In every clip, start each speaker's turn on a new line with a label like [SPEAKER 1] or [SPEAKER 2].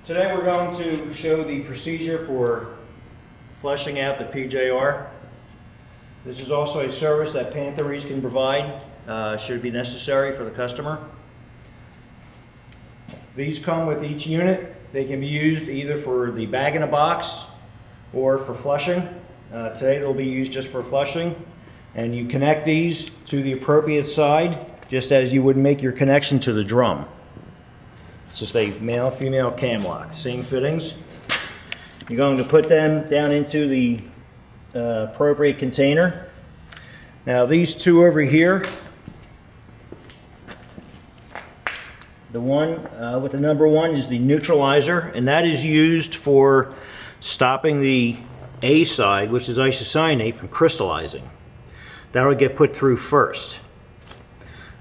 [SPEAKER 1] Today we're going to show the procedure for flushing out the PJR. This is also a service that Panther can provide should it be necessary for the customer. These come with each unit. They can be used either for the bag in a box or for flushing. Today they'll be used just for flushing, and you connect these to the appropriate side just as you would make your connection to the drum. It's just a male-female cam lock, same fittings. You're going to put them down into the appropriate container. Now these two over here, the one with the number 1 is the neutralizer, and that is used for stopping the A side, which is isocyanate, from crystallizing. That will get put through first.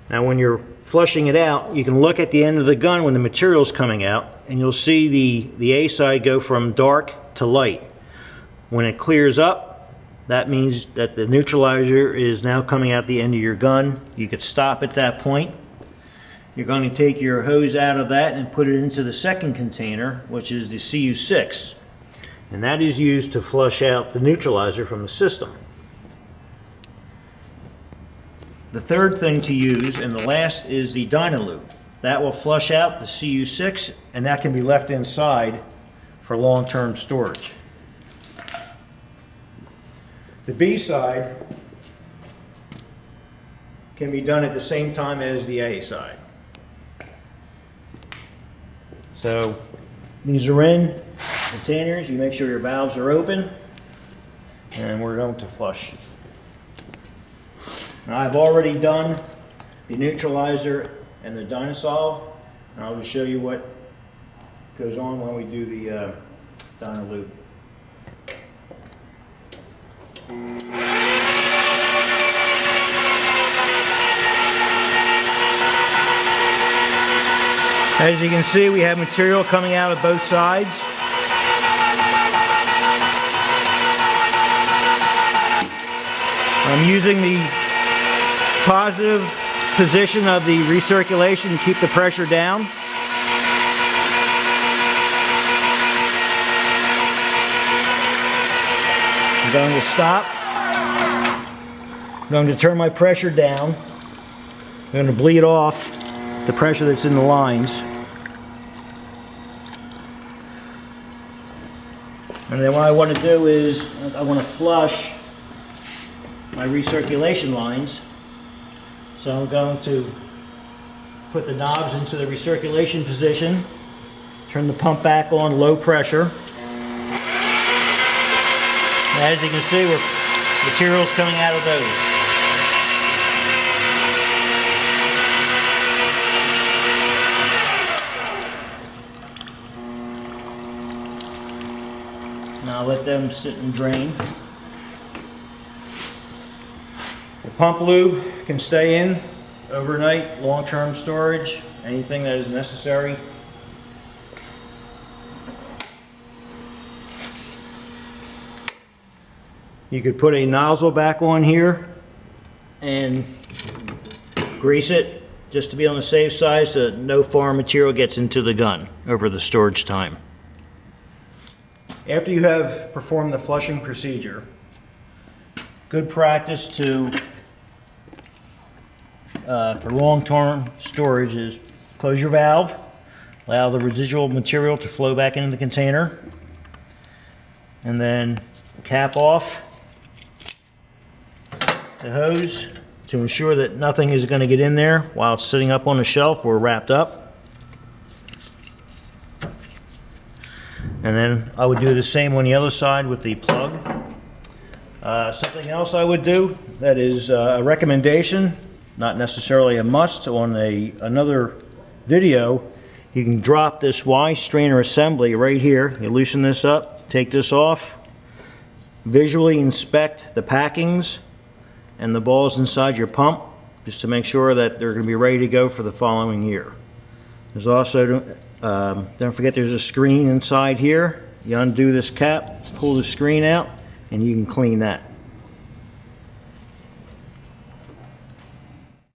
[SPEAKER 1] Now when you're flushing it out, you can look at the end of the gun when the material is coming out, and you'll see the A side go from dark to light. When it clears up, that means that the neutralizer is now coming out the end of your gun. You could stop at that point. You're going to take your hose out of that and put it into the second container, which is the CU6, and that is used to flush out the neutralizer from the system. The third thing to use, and the last, is the Dynaloop. That will flush out the CU6, and that can be left inside for long-term storage. The B side can be done at the same time as the A side. So these are in containers. You make sure your valves are open, and we're going to flush. Now, I've already done the neutralizer and the Dynasolve, and I'll just show you what goes on when we do the Dynaloop. As you can see, we have material coming out of both sides. I'm using the positive position of the recirculation to keep the pressure down. I'm going to stop. I'm going to turn my pressure down. I'm going to bleed off the pressure that's in the lines. And then what I want to do is I want to flush my recirculation lines. So I'm going to put the knobs into the recirculation position, turn the pump back on low pressure. And as you can see, material's coming out of those. Now I'll let them sit and drain. The pump lube can stay in overnight, long-term storage, anything that is necessary. You could put a nozzle back on here and grease it just to be on the safe side so that no foreign material gets into the gun over the storage time. After you have performed the flushing procedure, good practice for long-term storage is close your valve, allow the residual material to flow back into the container, and then cap off the hose to ensure that nothing is going to get in there while it's sitting up on the shelf or wrapped up. And then I would do the same on the other side with the plug. Something else I would do that is a recommendation, not necessarily a must. On another video, you can drop this Y strainer assembly right here. You loosen this up, take this off, visually inspect the packings and the balls inside your pump just to make sure that they're going to be ready to go for the following year. There's also, don't forget, there's a screen inside here. You undo this cap, pull the screen out, and you can clean that.